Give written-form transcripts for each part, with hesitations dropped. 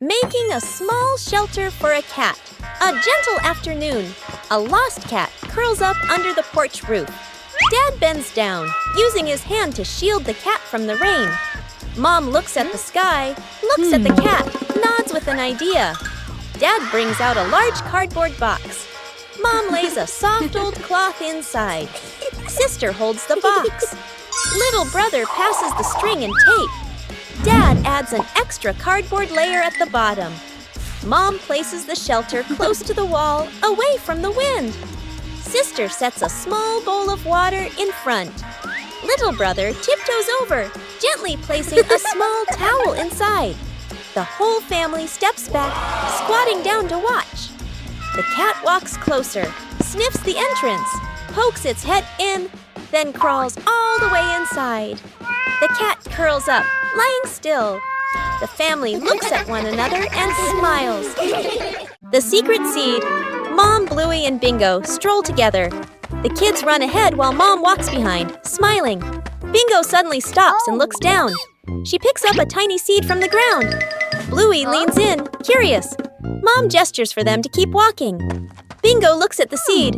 Making a small shelter for a cat. A gentle afternoon. A lost cat curls up under the porch roof. Dad bends down, using his hand to shield the cat from the rain. Mom looks at the sky, looks at the cat, nods with an idea. Dad brings out a large cardboard box. Mom lays a soft old cloth inside. Sister holds the box. Little brother passes the string and tape. Dad adds an extra cardboard layer at the bottom. Mom places the shelter close to the wall, away from the wind. Sister sets a small bowl of water in front. Little brother tiptoes over, gently placing a small towel inside. The whole family steps back, squatting down to watch. The cat walks closer, sniffs the entrance, pokes its head in, then crawls all the way inside. The cat curls up, lying still. The family looks at one another and smiles. The secret seed. Mom, Bluey, and Bingo stroll together. The kids run ahead while Mom walks behind, smiling. Bingo suddenly stops and looks down. She picks up a tiny seed from the ground. Bluey leans in, curious. Mom gestures for them to keep walking. Bingo looks at the seed,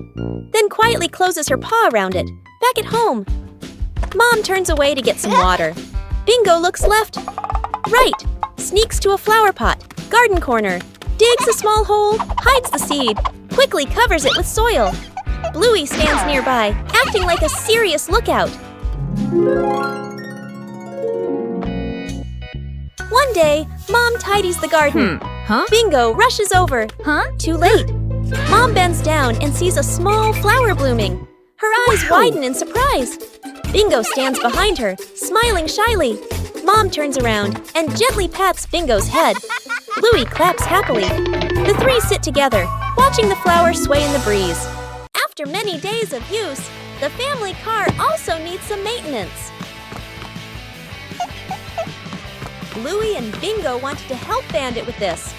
then quietly closes her paw around it. Back at home. Mom turns away to get some water. Bingo looks left, right, sneaks to a flower pot, garden corner, digs a small hole, hides the seed, quickly covers it with soil. Bluey stands nearby, acting like a serious lookout. One day, Mom tidies the garden. Bingo rushes over. Too late. Mom bends down and sees a small flower blooming. Her eyes widen in surprise. Bingo stands behind her, smiling shyly. Mom turns around and gently pats Bingo's head. Bluey claps happily. The three sit together, watching the flower sway in the breeze. After many days of use, the family car also needs some maintenance. Bluey and Bingo wanted to help Bandit with this.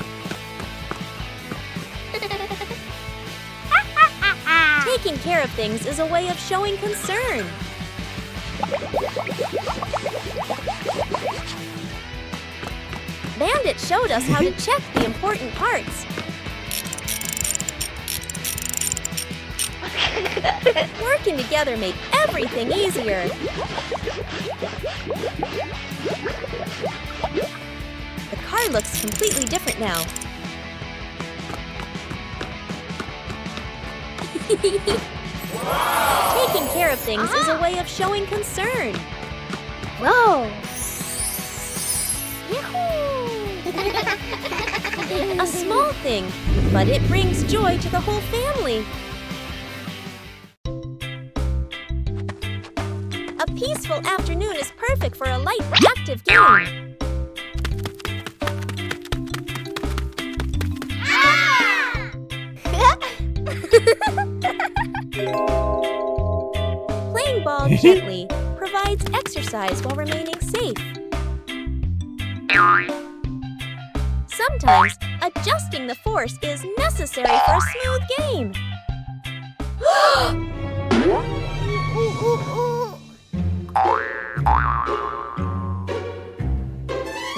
Taking care of things is a way of showing concern. Bandit showed us how to check the important parts. Working together made everything easier. The car looks completely different now. Taking care of things is a way of showing concern. Whoa! A small thing, but it brings joy to the whole family. A peaceful afternoon is perfect for a light, active game. Playing ball gently provides exercise while remaining safe. Sometimes, adjusting the force is necessary for a smooth game.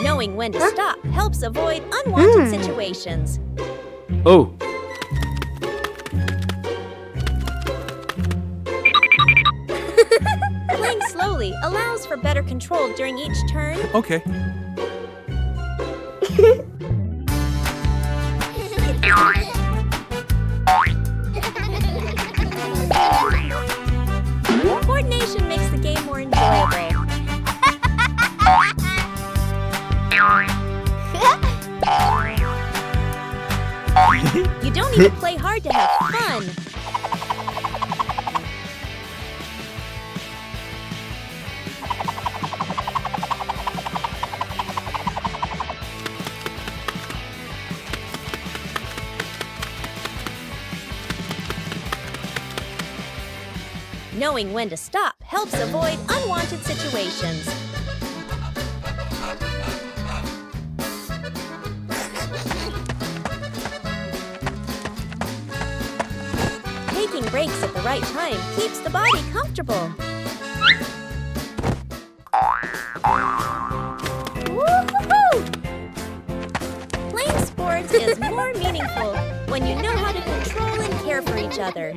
Knowing when to stop helps avoid unwanted situations. Oh. Playing slowly allows for better control during each turn. Okay. Coordination makes the game more enjoyable. You don't need to play hard to have fun. Knowing when to stop helps avoid unwanted situations. Taking breaks at the right time keeps the body comfortable. Woo-hoo-hoo! moment is more meaningful when you know how to control and care for each other.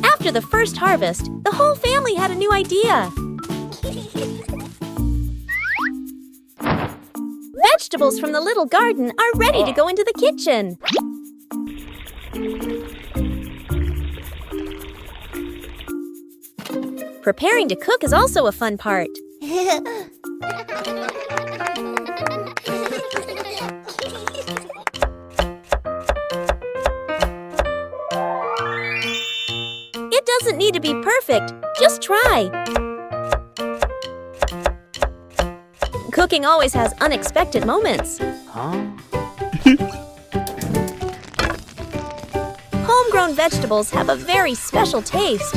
After the first harvest, the whole family had a new idea. Vegetables from the little garden are ready to go into the kitchen. Preparing to cook is also a fun part. It doesn't need to be perfect, just try. Cooking always has unexpected moments. Homegrown vegetables have a very special taste.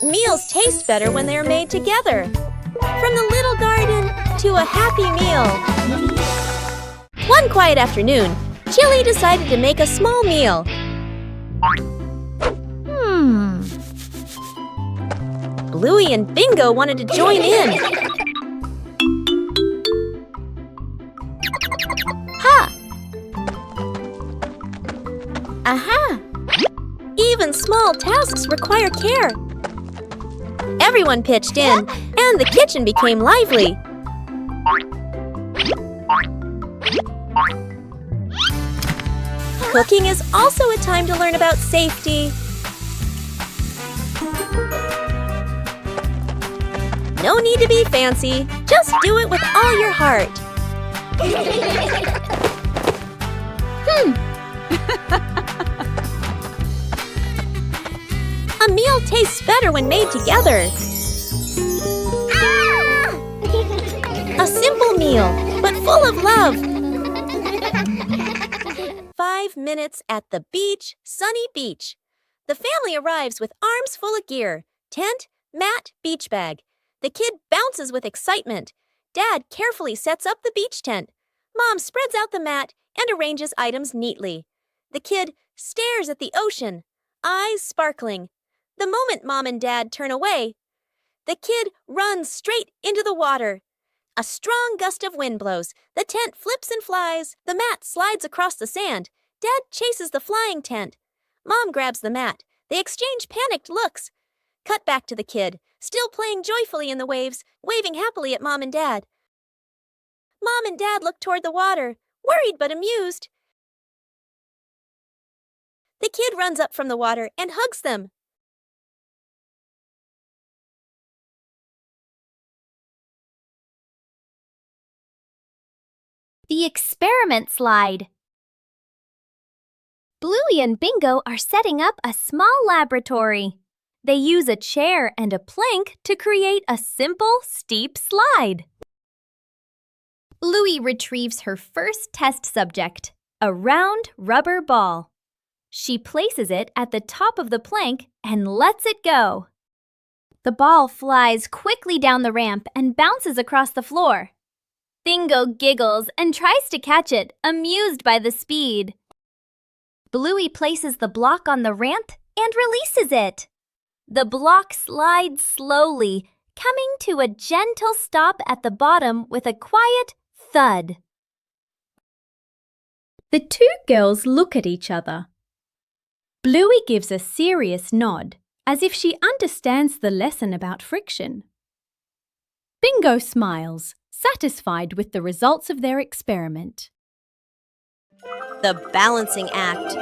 Meals taste better when they are made together. From the little garden to a happy meal. One quiet afternoon, Chili decided to make a small meal. Bluey and Bingo wanted to join in. Ha! Aha! Even small tasks require care. Everyone pitched in, and the kitchen became lively. Cooking is also a time to learn about safety. No need to be fancy, just do it with all your heart. A meal tastes better when made together. A simple meal, but full of love. 5 minutes at the beach, sunny beach. The family arrives with arms full of gear. Tent, mat, beach bag. The kid bounces with excitement. Dad carefully sets up the beach tent. Mom spreads out the mat and arranges items neatly. The kid stares at the ocean, eyes sparkling. The moment Mom and Dad turn away, the kid runs straight into the water. A strong gust of wind blows. The tent flips and flies. The mat slides across the sand. Dad chases the flying tent. Mom grabs the mat. They exchange panicked looks. Cut back to the kid, still playing joyfully in the waves, waving happily at Mom and Dad. Mom and Dad look toward the water, worried but amused. The kid runs up from the water and hugs them. The experiment slide. Bluey and Bingo are setting up a small laboratory. They use a chair and a plank to create a simple, steep slide. Bluey retrieves her first test subject, a round rubber ball. She places it at the top of the plank and lets it go. The ball flies quickly down the ramp and bounces across the floor. Bingo giggles and tries to catch it, amused by the speed. Bluey places the block on the ramp and releases it. The block slides slowly, coming to a gentle stop at the bottom with a quiet thud. The two girls look at each other. Bluey gives a serious nod, as if she understands the lesson about friction. Bingo smiles, satisfied with the results of their experiment. The balancing act.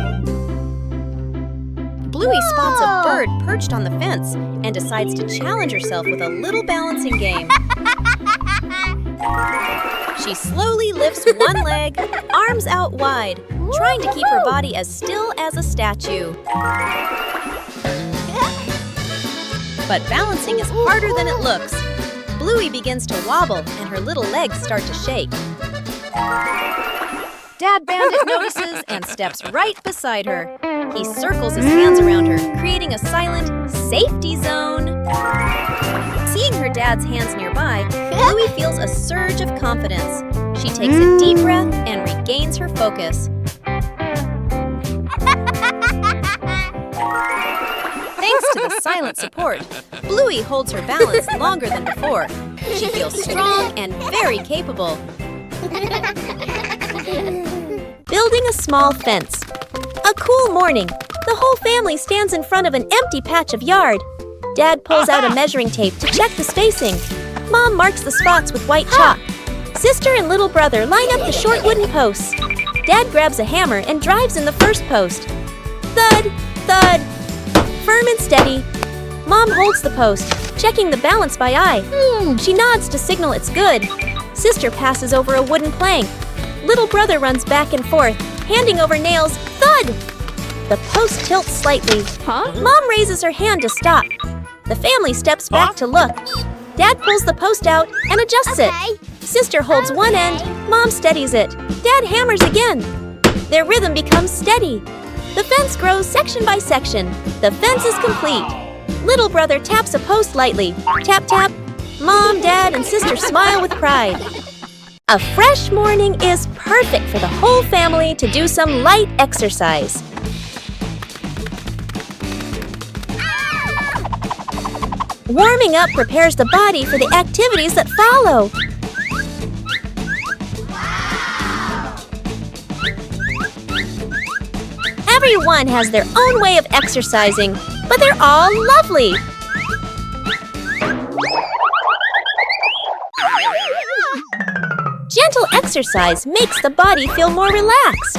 Bluey spots a bird perched on the fence and decides to challenge herself with a little balancing game. She slowly lifts one leg, arms out wide, trying to keep her body as still as a statue. But balancing is harder than it looks. Bluey begins to wobble and her little legs start to shake. Dad Bandit notices and steps right beside her. He circles his hands around her, creating a silent safety zone. Seeing her dad's hands nearby, Bluey feels a surge of confidence. She takes a deep breath and regains her focus. Thanks to the silent support, Bluey holds her balance longer than before. She feels strong and very capable. Building a small fence. A cool morning. The whole family stands in front of an empty patch of yard. Dad pulls out a measuring tape to check the spacing. Mom marks the spots with white chalk. Sister and little brother line up the short wooden posts. Dad grabs a hammer and drives in the first post. Thud, thud. Firm and steady. Mom holds the post, checking the balance by eye. She nods to signal it's good. Sister passes over a wooden plank. Little brother runs back and forth, handing over nails. Thud! The post tilts slightly. Mom raises her hand to stop. The family steps back to look. Dad pulls the post out and adjusts it. Sister holds one end, Mom steadies it. Dad hammers again. Their rhythm becomes steady. The fence grows section by section. The fence is complete. Little brother taps a post lightly. Tap, tap. Mom, Dad, and Sister smile with pride. A fresh morning is perfect for the whole family to do some light exercise. Warming up prepares the body for the activities that follow. Everyone has their own way of exercising, but they're all lovely. Gentle exercise makes the body feel more relaxed.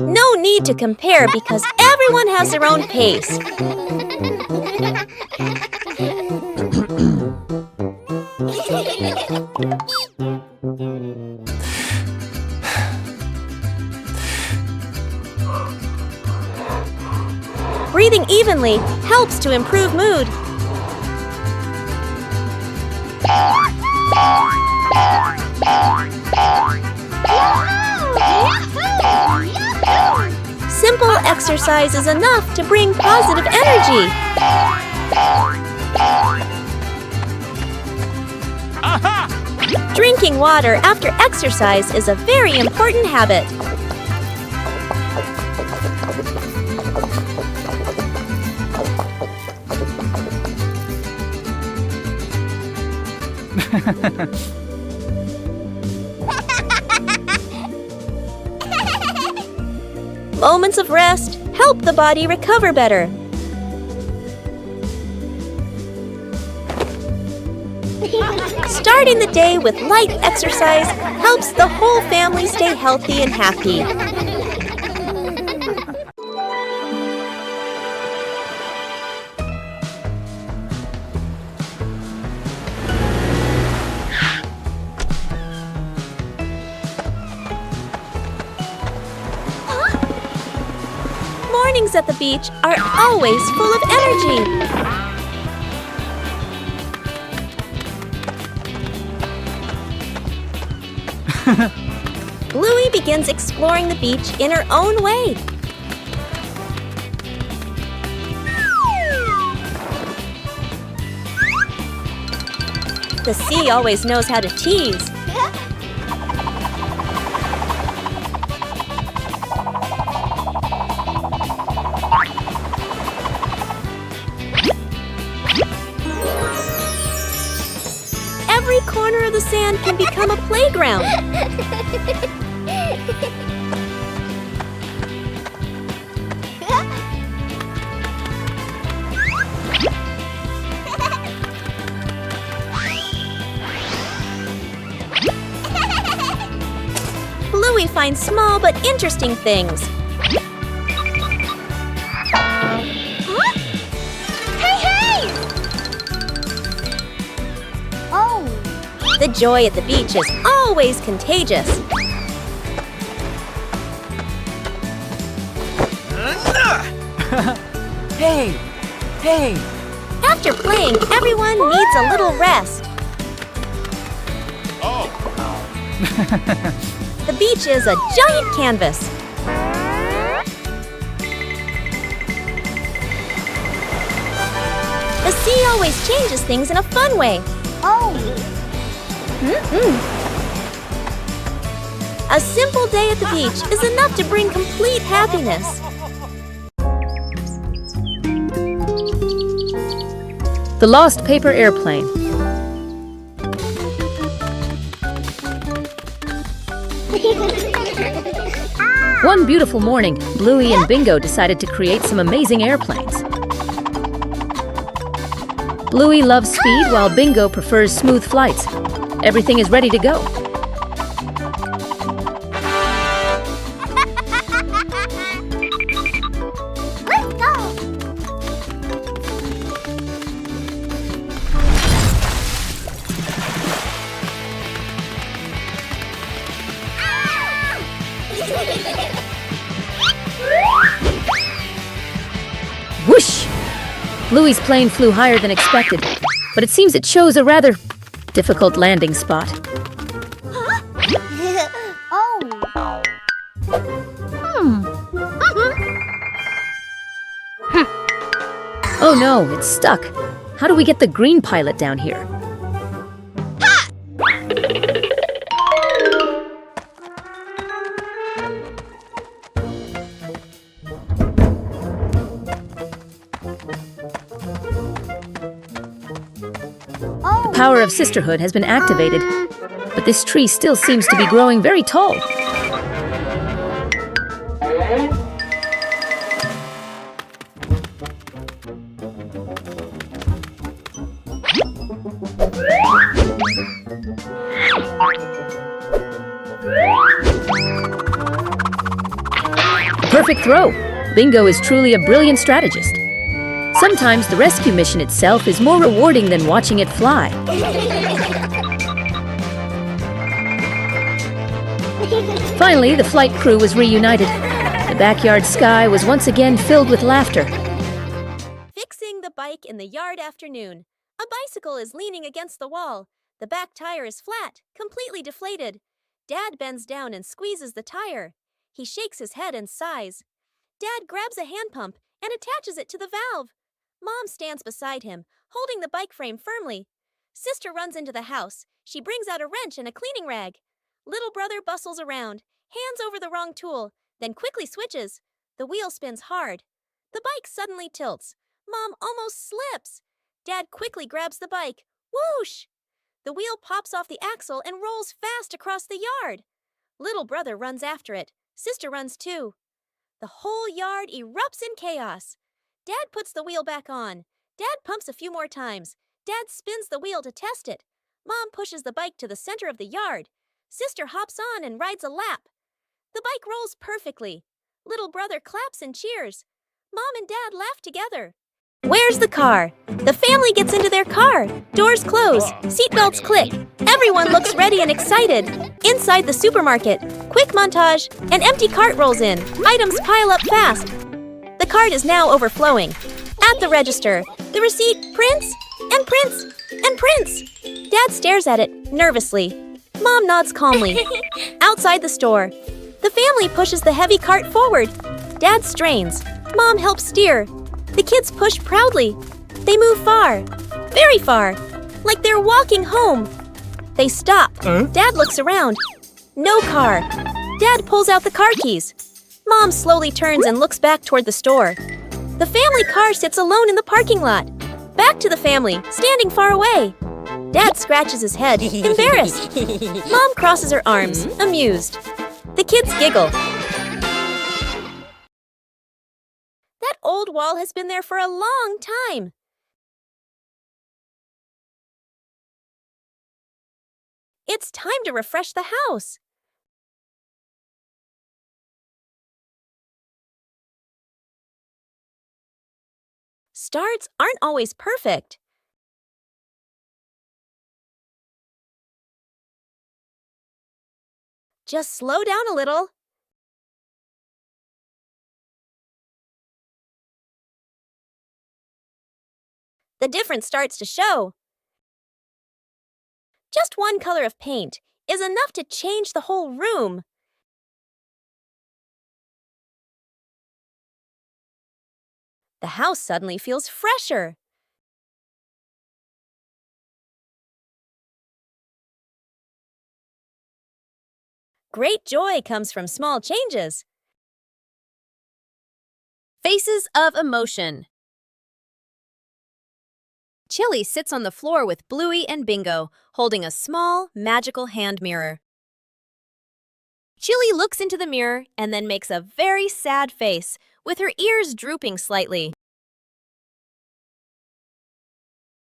No need to compare because everyone has their own pace. Breathing evenly helps to improve mood. Simple exercise is enough to bring positive energy. Drinking water after exercise is a very important habit. Moments of rest help the body recover better. Starting the day with light exercise helps the whole family stay healthy and happy. Mornings at the beach are always full of energy. Bluey begins exploring the beach in her own way. The sea always knows how to tease. Every corner of the sand can become a playground. Bluey finds small but interesting things. The joy at the beach is always contagious. Hey! Hey! After playing, everyone needs a little rest. Oh! The beach is a giant canvas. The sea always changes things in a fun way. Oh! A simple day at the beach is enough to bring complete happiness. The Lost Paper Airplane. One beautiful morning, Bluey and Bingo decided to create some amazing airplanes. Bluey loves speed while Bingo prefers smooth flights. Everything is ready to go. Let's go! Whoosh! Bluey's plane flew higher than expected, but it seems it chose a rather difficult landing spot. Oh! Oh no, it's stuck. How do we get the green pilot down here? The power of sisterhood has been activated, but this tree still seems to be growing very tall. Perfect throw! Bingo is truly a brilliant strategist. Sometimes the rescue mission itself is more rewarding than watching it fly. Finally, the flight crew was reunited. The backyard sky was once again filled with laughter. Fixing the bike in the yard afternoon. A bicycle is leaning against the wall. The back tire is flat, completely deflated. Dad bends down and squeezes the tire. He shakes his head and sighs. Dad grabs a hand pump and attaches it to the valve. Mom stands beside him, holding the bike frame firmly. Sister runs into the house. She brings out a wrench and a cleaning rag. Little brother bustles around, hands over the wrong tool, then quickly switches. The wheel spins hard. The bike suddenly tilts. Mom almost slips. Dad quickly grabs the bike. Whoosh! The wheel pops off the axle and rolls fast across the yard. Little brother runs after it. Sister runs too. The whole yard erupts in chaos. Dad puts the wheel back on. Dad pumps a few more times. Dad spins the wheel to test it. Mom pushes the bike to the center of the yard. Sister hops on and rides a lap. The bike rolls perfectly. Little brother claps and cheers. Mom and Dad laugh together. Where's the car? The family gets into their car. Doors close. Seatbelts click. Everyone looks ready and excited. Inside the supermarket, quick montage. An empty cart rolls in. Items pile up fast. The cart is now overflowing. At the register, the receipt prints and prints and prints. Dad stares at it nervously. Mom nods calmly. Outside the store, the family pushes the heavy cart forward. Dad strains. Mom helps steer. The kids push proudly. They move far, very far, like they're walking home. They stop. Dad looks around. No car. Dad pulls out the car keys. Mom slowly turns and looks back toward the store. The family car sits alone in the parking lot. Back to the family, standing far away. Dad scratches his head, embarrassed. Mom crosses her arms, amused. The kids giggle. That old wall has been there for a long time. It's time to refresh the house. Starts aren't always perfect. Just slow down a little. The difference starts to show. Just one color of paint is enough to change the whole room. The house suddenly feels fresher. Great joy comes from small changes. Faces of emotion. Chili sits on the floor with Bluey and Bingo, holding a small, magical hand mirror. Chili looks into the mirror and then makes a very sad face, with her ears drooping slightly.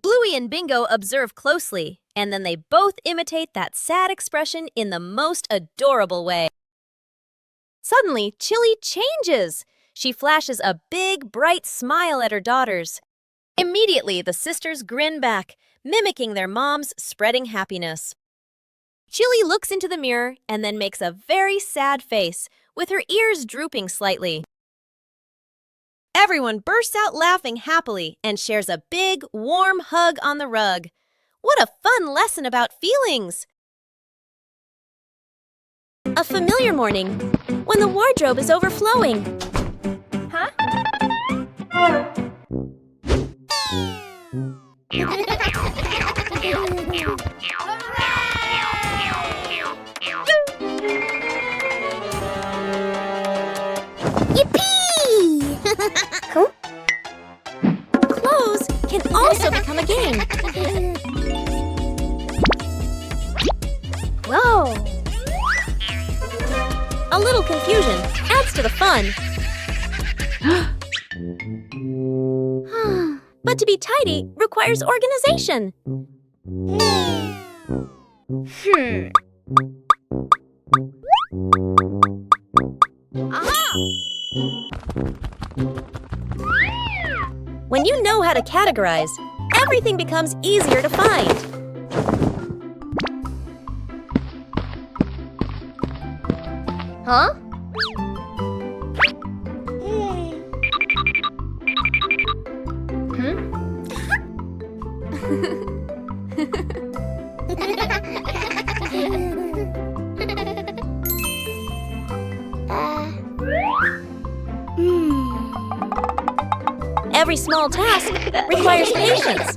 Bluey and Bingo observe closely, and then they both imitate that sad expression in the most adorable way. Suddenly, Chili changes. She flashes a big, bright smile at her daughters. Immediately, the sisters grin back, mimicking their mom's spreading happiness. Chili looks into the mirror and then makes a very sad face, with her ears drooping slightly. Everyone bursts out laughing happily and shares a big, warm hug on the rug. What a fun lesson about feelings! A familiar morning, when the wardrobe is overflowing. Huh? Yippee! Huh? Clothes can also become a game. Whoa! A little confusion adds to the fun. But to be tidy requires organization. When you know how to categorize, everything becomes easier to find. Huh? Every small task requires patience.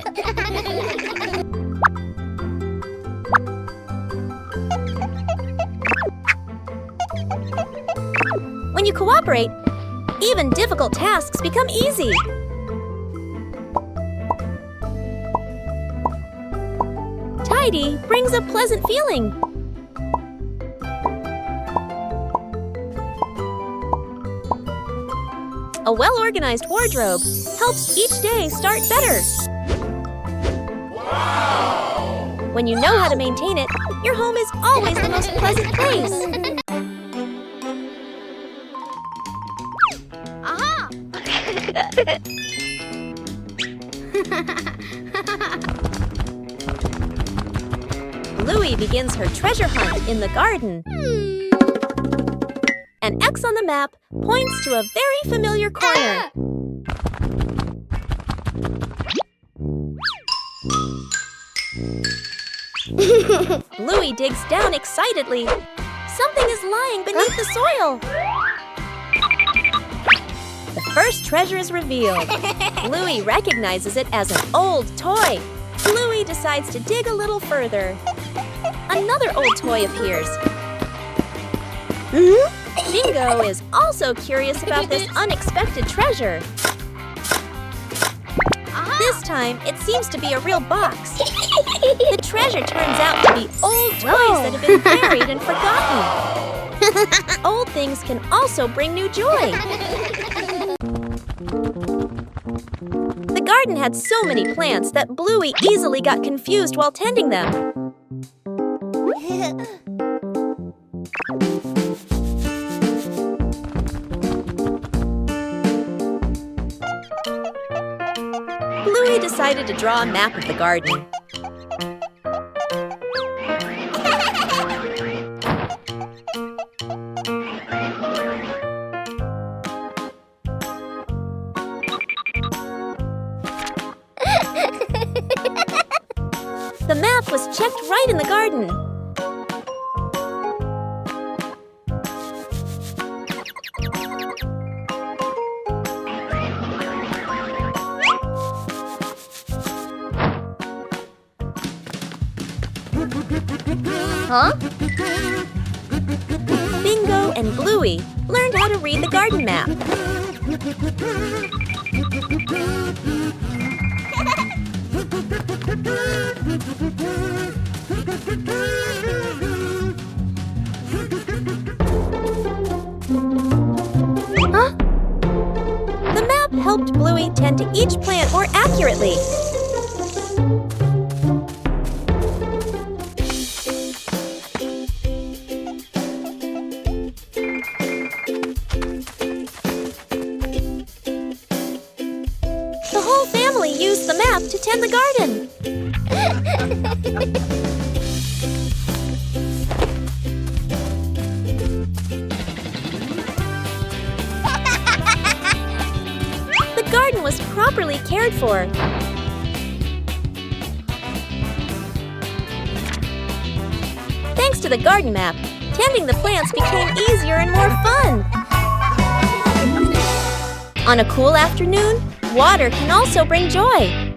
When you cooperate, even difficult tasks become easy. Tidy brings a pleasant feeling. A well-organized wardrobe helps each day start better. Wow! When you know how to maintain it, your home is always the most pleasant place. Aha! Bluey begins her treasure hunt in the garden. An X on the map points to a very familiar corner. Bluey digs down excitedly. Something is lying beneath the soil. The first treasure is revealed. Bluey recognizes it as an old toy. Bluey decides to dig a little further. Another old toy appears. Bingo is also curious about this unexpected treasure. This time, it seems to be a real box. The treasure turns out to be old toys that have been buried and forgotten. Old things can also bring new joy. The garden had so many plants that Bluey easily got confused while tending them. Bluey decided to draw a map of the garden. The map was checked right in the garden. Huh? Bingo and Bluey learned how to read the garden map. Huh? The map helped Bluey tend to each plant more accurately. The whole family used the map to tend the garden. The garden was properly cared for. Thanks to the garden map, tending the plants became easier and more fun. On a cool afternoon, water can also bring joy.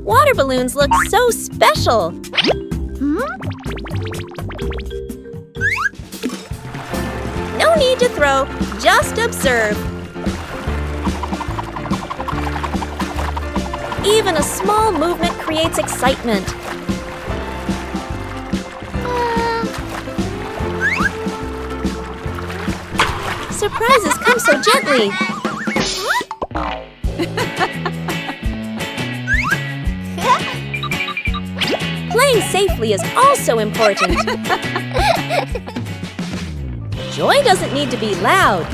Water balloons look so special. No need to throw, just observe. Even a small movement creates excitement. Surprises come so gently. Playing safely is also important. Joy doesn't need to be loud.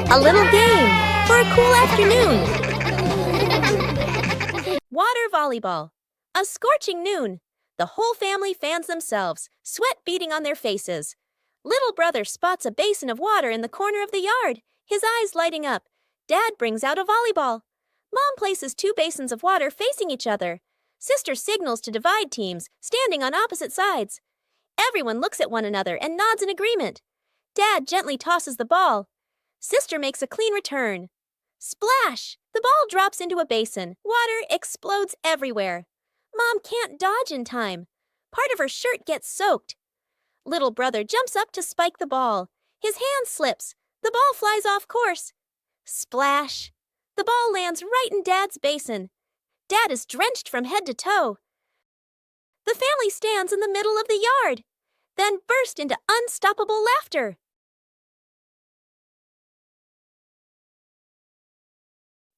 A little game for a cool afternoon. Water volleyball. A scorching noon. The whole family fans themselves, sweat beading on their faces. Little brother spots a basin of water in the corner of the yard, his eyes lighting up. Dad brings out a volleyball. Mom places two basins of water facing each other. Sister signals to divide teams, standing on opposite sides. Everyone looks at one another and nods in agreement. Dad gently tosses the ball. Sister makes a clean return. Splash! The ball drops into a basin. Water explodes everywhere. Mom can't dodge in time. Part of her shirt gets soaked. Little brother jumps up to spike the ball. His hand slips. The ball flies off course. Splash! The ball lands right in Dad's basin. Dad is drenched from head to toe. The family stands in the middle of the yard, then burst into unstoppable laughter.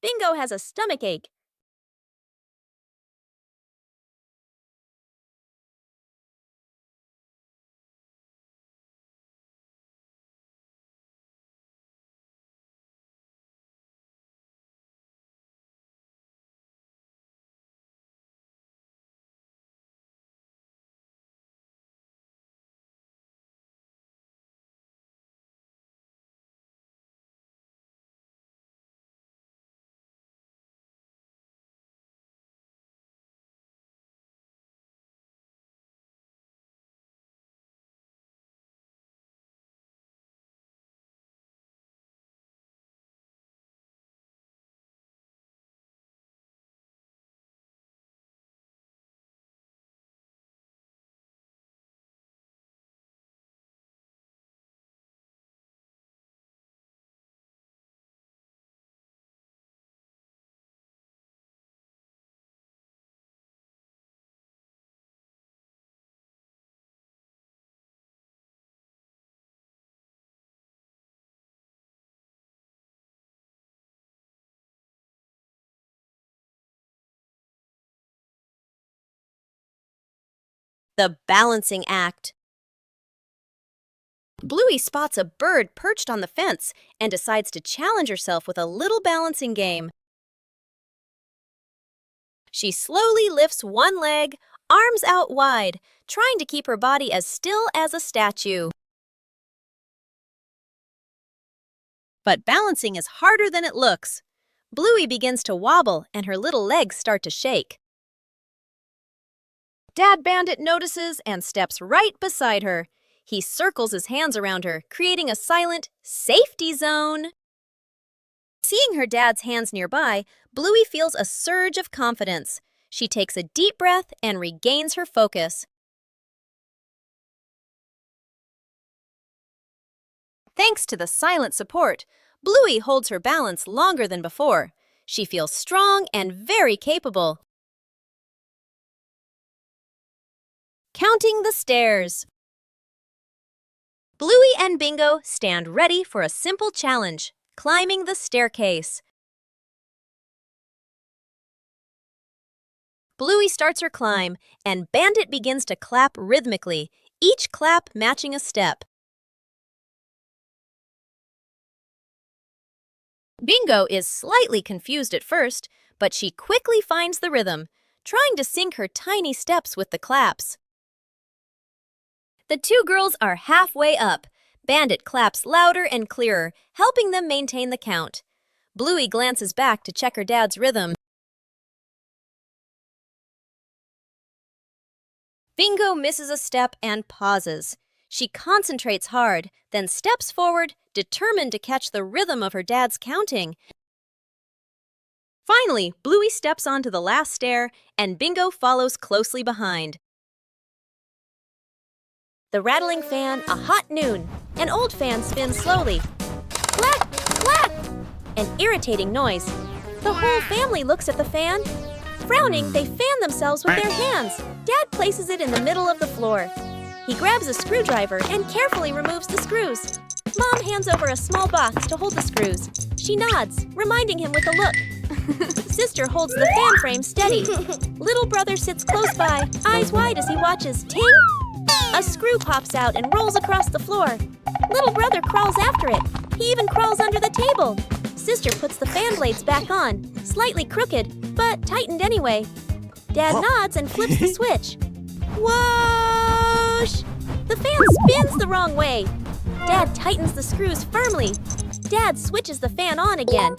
Bingo has a stomachache. The balancing act. Bluey spots a bird perched on the fence and decides to challenge herself with a little balancing game. She slowly lifts one leg, arms out wide, trying to keep her body as still as a statue. But balancing is harder than it looks. Bluey begins to wobble and her little legs start to shake. Dad Bandit notices and steps right beside her. He circles his hands around her, creating a silent safety zone. Seeing her dad's hands nearby, Bluey feels a surge of confidence. She takes a deep breath and regains her focus. Thanks to the silent support, Bluey holds her balance longer than before. She feels strong and very capable. Counting the stairs. Bluey and Bingo stand ready for a simple challenge, climbing the staircase. Bluey starts her climb, and Bandit begins to clap rhythmically, each clap matching a step. Bingo is slightly confused at first, but she quickly finds the rhythm, trying to sync her tiny steps with the claps. The two girls are halfway up. Bandit claps louder and clearer, helping them maintain the count. Bluey glances back to check her dad's rhythm. Bingo misses a step and pauses. She concentrates hard, then steps forward, determined to catch the rhythm of her dad's counting. Finally, Bluey steps onto the last stair, and Bingo follows closely behind. The rattling fan, a hot noon. An old fan spins slowly. Clack! Clack! An irritating noise. The whole family looks at the fan. Frowning, they fan themselves with their hands. Dad places it in the middle of the floor. He grabs a screwdriver and carefully removes the screws. Mom hands over a small box to hold the screws. She nods, reminding him with a look. Sister holds the fan frame steady. Little brother sits close by, eyes wide as he watches. Ting! A screw pops out and rolls across the floor. Little brother crawls after it. He even crawls under the table. Sister puts the fan blades back on, slightly crooked, but tightened anyway. Dad nods and flips the switch. Whoosh! The fan spins the wrong way. Dad tightens the screws firmly. Dad switches the fan on again.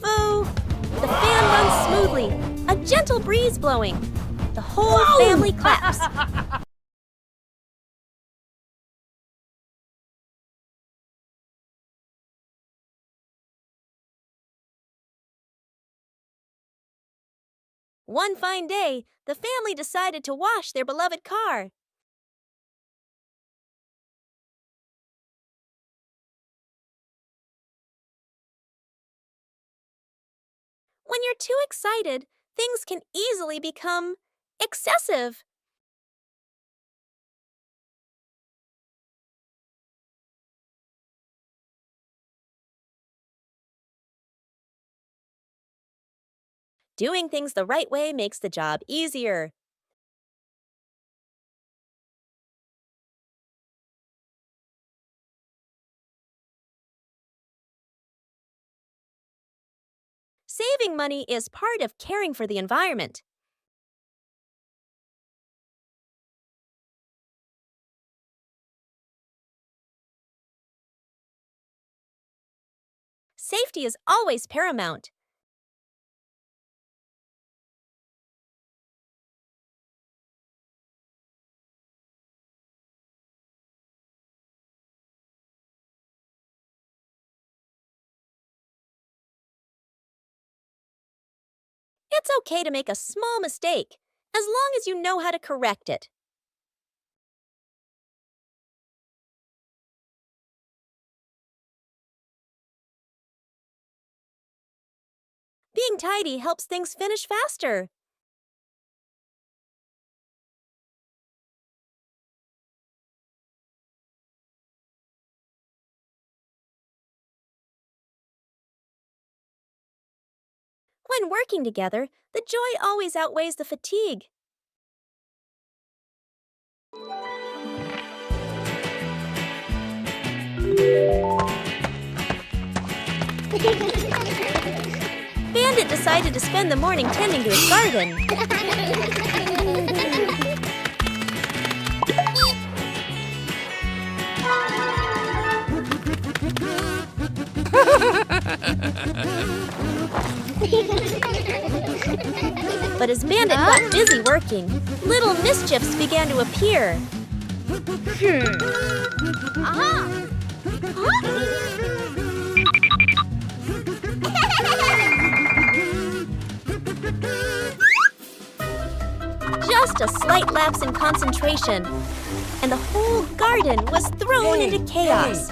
Oh! The fan runs smoothly, a gentle breeze blowing. The whole family claps. One fine day, the family decided to wash their beloved car. When you're too excited, things can easily become excessive. Doing things the right way makes the job easier. Saving money is part of caring for the environment. Safety is always paramount. It's okay to make a small mistake, as long as you know how to correct it. Being tidy helps things finish faster. When working together, the joy always outweighs the fatigue. Bandit decided to spend the morning tending to his garden. But as Bandit got busy working, little mischiefs began to appear. just a slight lapse in concentration, and the whole garden was thrown into chaos.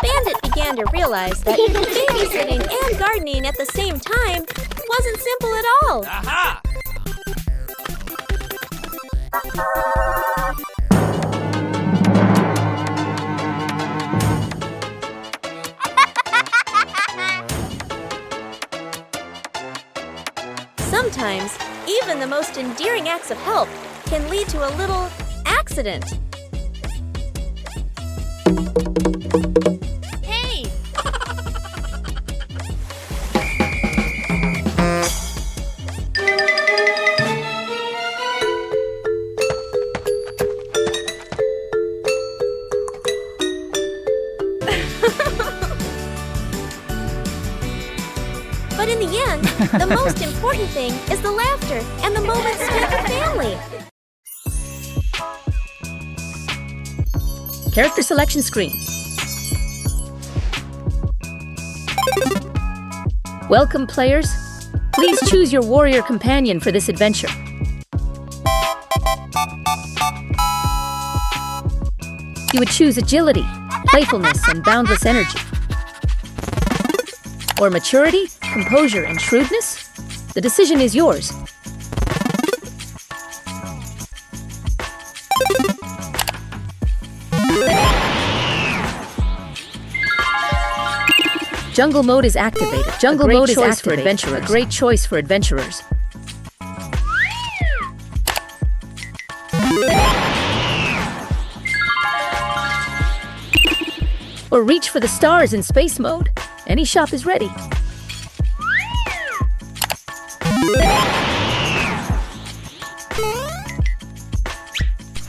Bandit began to realize that babysitting and gardening at the same time wasn't simple at all. Aha! Sometimes, even the most endearing acts of help can lead to a little accident. Hey! But in the end, the most important thing is the laughter and the moments spent with family. Character selection screen. Welcome, players. Please choose your warrior companion for this adventure. You would choose agility, playfulness, and boundless energy. Or maturity, composure, and shrewdness? The decision is yours. Jungle mode is activated. Jungle mode is activated for adventurers. A great choice for adventurers. Or reach for the stars in space mode. Any shop is ready.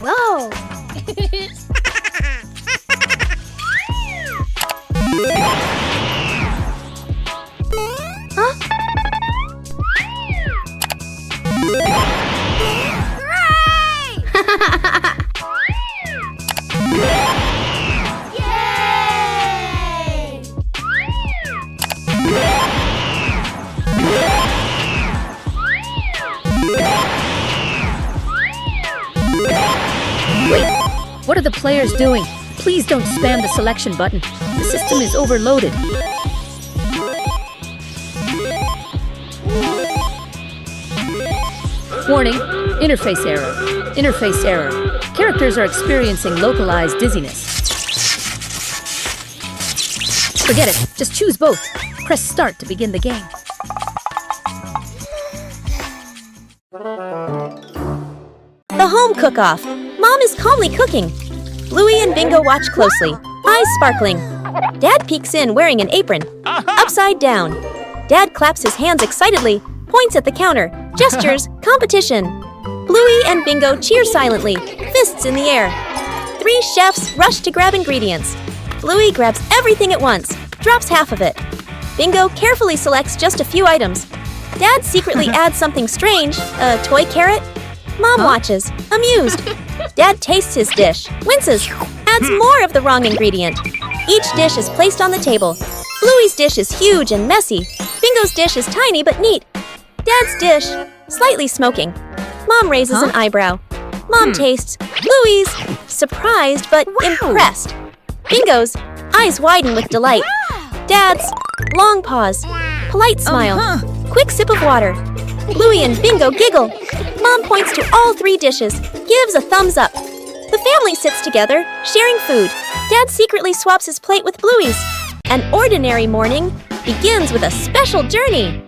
Whoa! What are the players doing? Please don't spam the selection button. The system is overloaded. Warning, interface error. Interface error. Characters are experiencing localized dizziness. Forget it, just choose both. Press start to begin the game. The home cook-off. Mom is calmly cooking. Bluey and Bingo watch closely, eyes sparkling. Dad peeks in wearing an apron, upside down. Dad claps his hands excitedly, points at the counter, gestures, competition. Bluey and Bingo cheer silently, fists in the air. 3 chefs rush to grab ingredients. Bluey grabs everything at once, drops half of it. Bingo carefully selects just a few items. Dad secretly adds something strange, a toy carrot. Mom watches, amused. Dad tastes his dish, winces, adds more of the wrong ingredient. Each dish is placed on the table. Bluey's dish is huge and messy. Bingo's dish is tiny but neat. Dad's dish, slightly smoking. Mom raises an eyebrow. Mom tastes. Bluey's, surprised but impressed. Bingo's, eyes widen with delight. Dad's, long pause, polite smile, quick sip of water. Bluey and Bingo giggle. Mom points to all 3 dishes, gives a thumbs up. The family sits together, sharing food. Dad secretly swaps his plate with Bluey's. An ordinary morning begins with a special journey.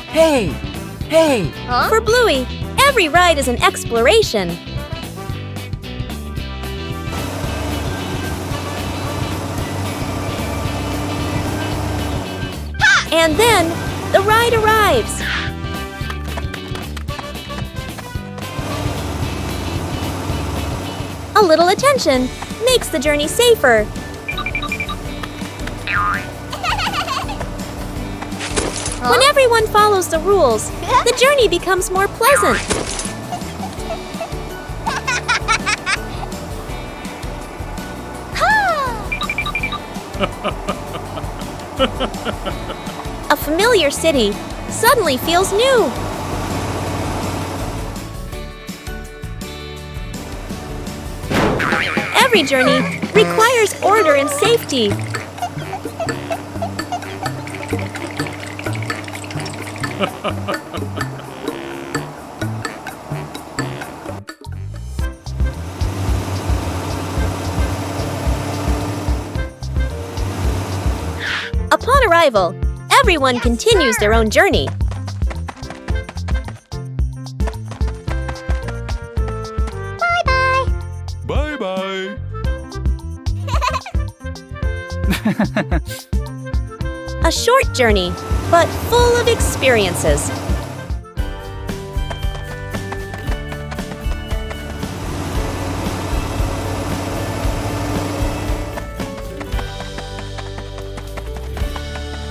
Hey! Hey! For Bluey, every ride is an exploration. And then, the ride arrives. A little attention makes the journey safer. When everyone follows the rules, the journey becomes more pleasant. A familiar city suddenly feels new. Every journey requires order and safety. Upon arrival, everyone continues their own journey. Bye-bye. A short journey, but full of experiences.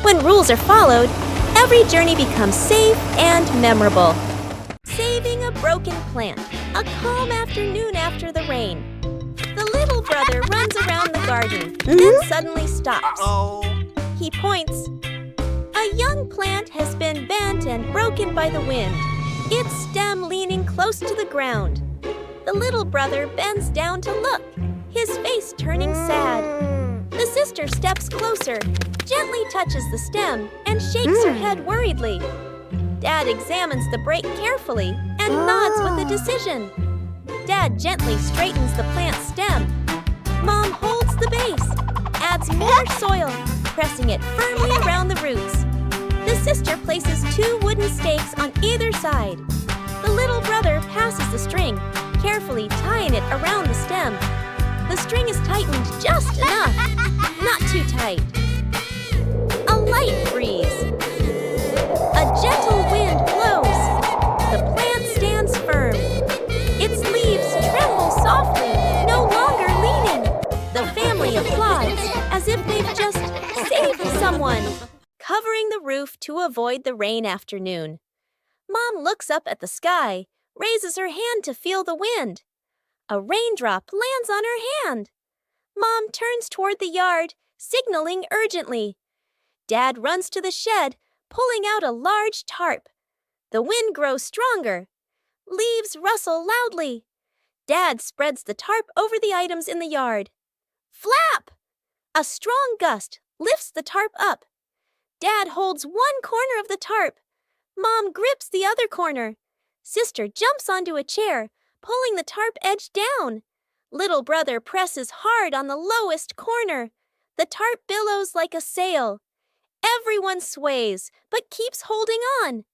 When rules are followed, every journey becomes safe and memorable. Saving a broken plant, a calm afternoon after the rain. The little brother runs around the garden, then suddenly stops. He points. A young plant has been bent and broken by the wind, its stem leaning close to the ground. The little brother bends down to look, his face turning sad. The sister steps closer, gently touches the stem, and shakes her head worriedly. Dad examines the break carefully and nods with a decision. Dad gently straightens the plant's stem. Mom holds the base, adds more soil, pressing it firmly around the roots. The sister places 2 wooden stakes on either side. The little brother passes the string, carefully tying it around the stem. The string is tightened just enough, not too tight. A light breeze. A gentle wind blows. The plant stands firm. Its leaves tremble softly, no longer leaning. The family applauds as if they've just saved someone. Covering the roof to avoid the rain afternoon. Mom looks up at the sky, raises her hand to feel the wind. A raindrop lands on her hand. Mom turns toward the yard, signaling urgently. Dad runs to the shed, pulling out a large tarp. The wind grows stronger. Leaves rustle loudly. Dad spreads the tarp over the items in the yard. Flap! A strong gust lifts the tarp up. Dad holds one corner of the tarp. Mom grips the other corner. Sister jumps onto a chair, pulling the tarp edge down. Little brother presses hard on the lowest corner. The tarp billows like a sail. Everyone sways, but keeps holding on.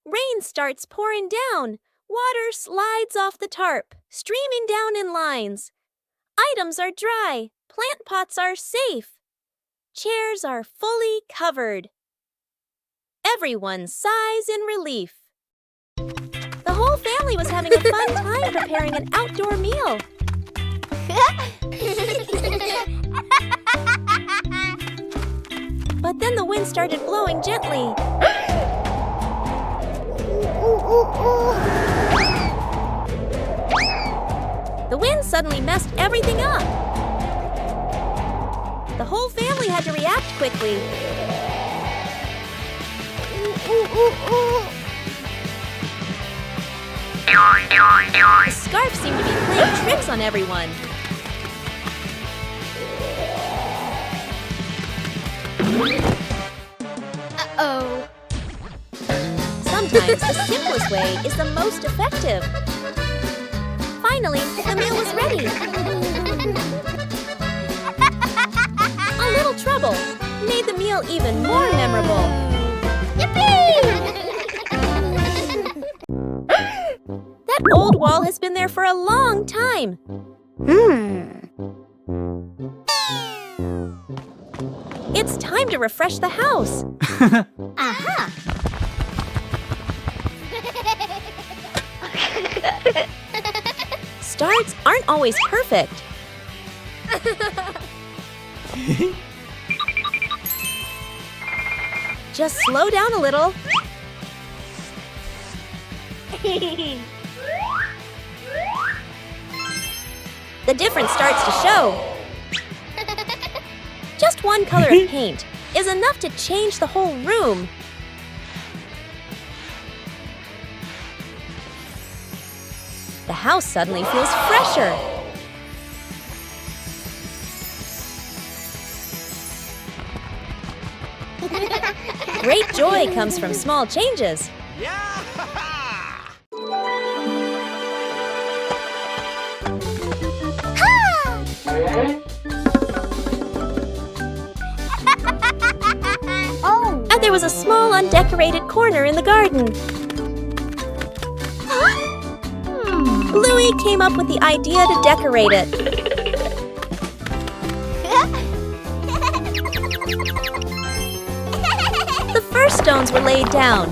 Rain starts pouring down. Water slides off the tarp, streaming down in lines. Items are dry. Plant pots are safe. Chairs are fully covered. Everyone sighs in relief. The whole family was having a fun time preparing an outdoor meal. But then the wind started blowing gently. The wind suddenly messed everything up. The whole family had to react quickly. The scarf seemed to be playing tricks on everyone. Uh-oh. Sometimes the simplest way is the most effective. Finally, the meal was ready. A little trouble made the meal even more memorable. That old wall has been there for a long time. It's time to refresh the house. Aha! starts aren't always perfect. Just slow down a little. The difference starts to show. Just one color of paint is enough to change the whole room. The house suddenly feels fresher. Great joy comes from small changes. And there was a small undecorated corner in the garden. Bluey came up with the idea to decorate it. The first stones were laid down.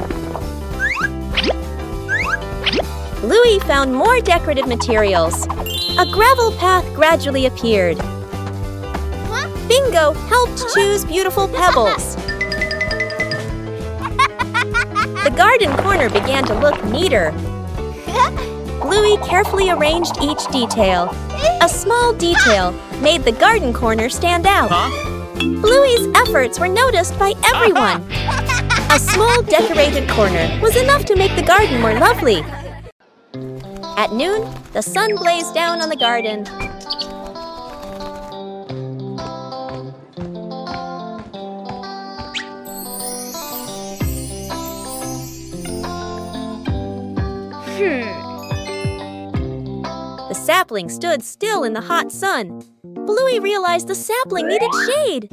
Bluey found more decorative materials. A gravel path gradually appeared. Bingo helped choose beautiful pebbles. The garden corner began to look neater. Bluey carefully arranged each detail. A small detail made the garden corner stand out. Bluey's efforts were noticed by everyone. A small decorated corner was enough to make the garden more lovely. At noon, the sun blazed down on the garden. The sapling stood still in the hot sun. Bluey realized the sapling needed shade.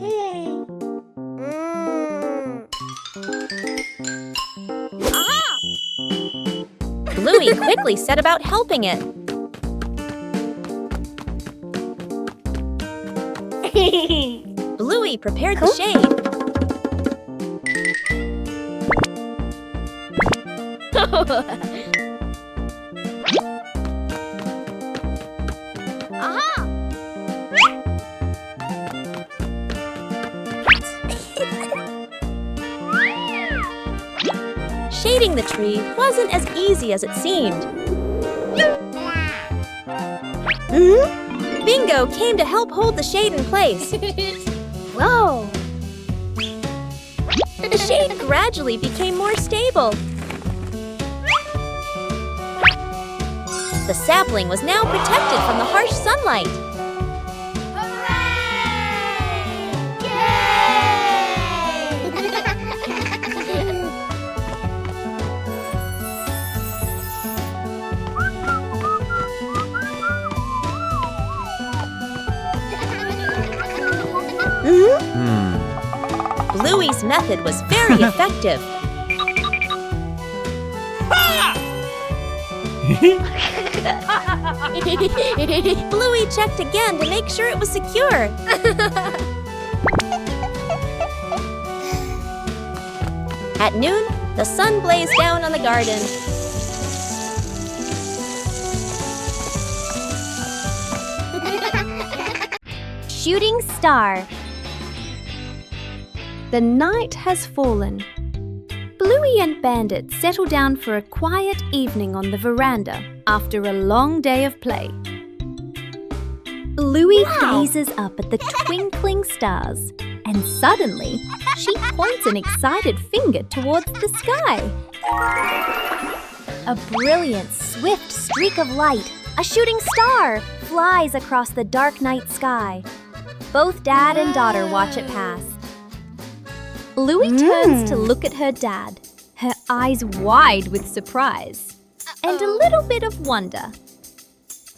Bluey quickly set about helping it. Bluey prepared the shade. Shading the tree wasn't as easy as it seemed. Bingo came to help hold the shade in place. Whoa! The shade gradually became more stable. The sapling was now protected from the harsh sunlight. Bluey's method was very effective. Bluey checked again to make sure it was secure. At noon, the sun blazed down on the garden. Shooting star. The night has fallen. Bluey and Bandit settle down for a quiet evening on the veranda after a long day of play. Bluey gazes up at the twinkling stars, and suddenly she points an excited finger towards the sky. A brilliant, swift streak of light, a shooting star, flies across the dark night sky. Both dad and daughter watch it pass. Bluey turns to look at her dad, her eyes wide with surprise and a little bit of wonder.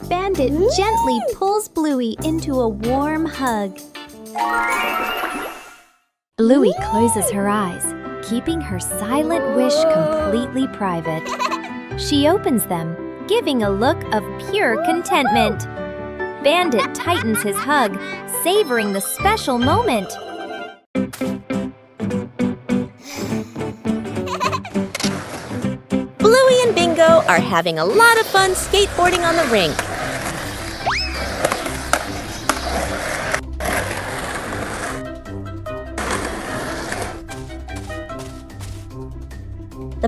Bandit gently pulls Bluey into a warm hug. Bluey closes her eyes, keeping her silent wish completely private. She opens them, giving a look of pure contentment. Bandit tightens his hug, savoring the special moment. Bluey and Bingo are having a lot of fun skateboarding on the rink.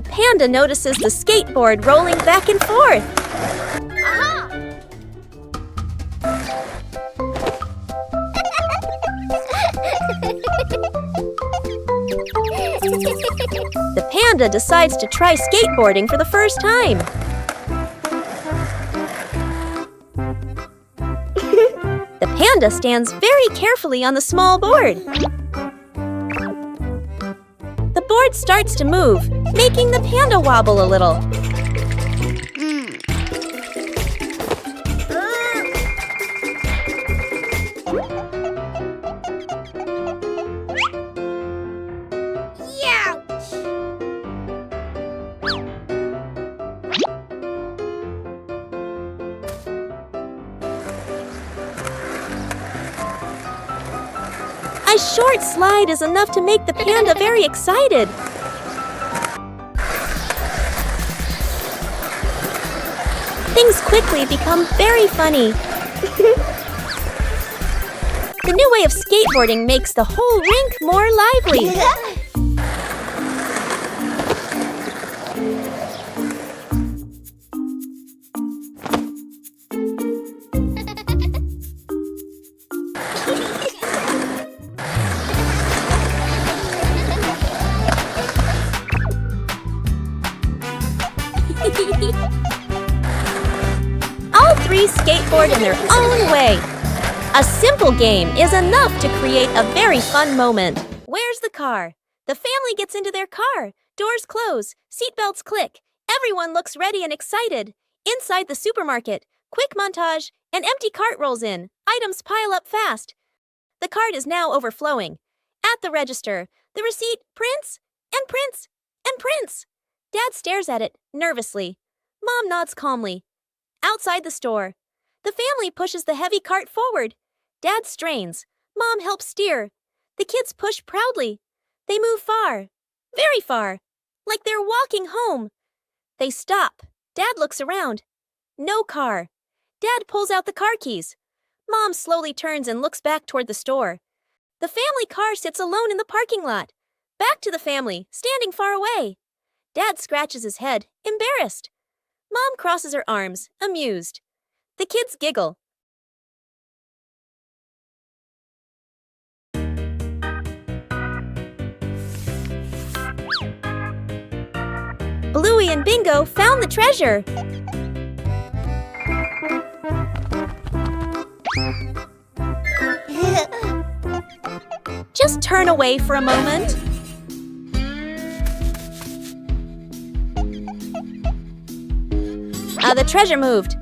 panda notices the skateboard rolling back and forth. The panda decides to try skateboarding for the first time. The panda stands very carefully on the small board. The board starts to move, making the panda wobble a little. A short slide is enough to make the panda very excited. Things quickly become very funny. The new way of skateboarding makes the whole rink more lively. All three skateboard in their own way. A simple game is enough to create a very fun moment. Where's the car? The family gets into their car. Doors close. Seatbelts click. Everyone looks ready and excited. Inside the supermarket, quick montage, an empty cart rolls in. Items pile up fast. The cart is now overflowing. At the register, the receipt prints and prints and prints. Dad stares at it nervously. Mom nods calmly. Outside the store, the family pushes the heavy cart forward. Dad strains. Mom helps steer. The kids push proudly. They move far, very far, like they're walking home. They stop. Dad looks around. No car. Dad pulls out the car keys. Mom slowly turns and looks back toward the store. The family car sits alone in the parking lot. Back to the family, standing far away. Dad scratches his head, embarrassed. Mom crosses her arms, amused. The kids giggle. Bluey and Bingo found the treasure. Just turn away for a moment. The treasure moved.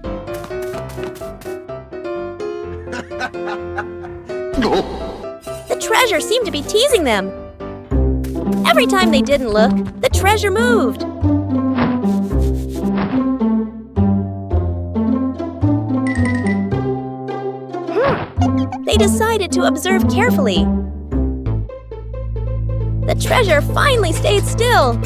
The treasure seemed to be teasing them. Every time they didn't look, the treasure moved. They decided to observe carefully. The treasure finally stayed still.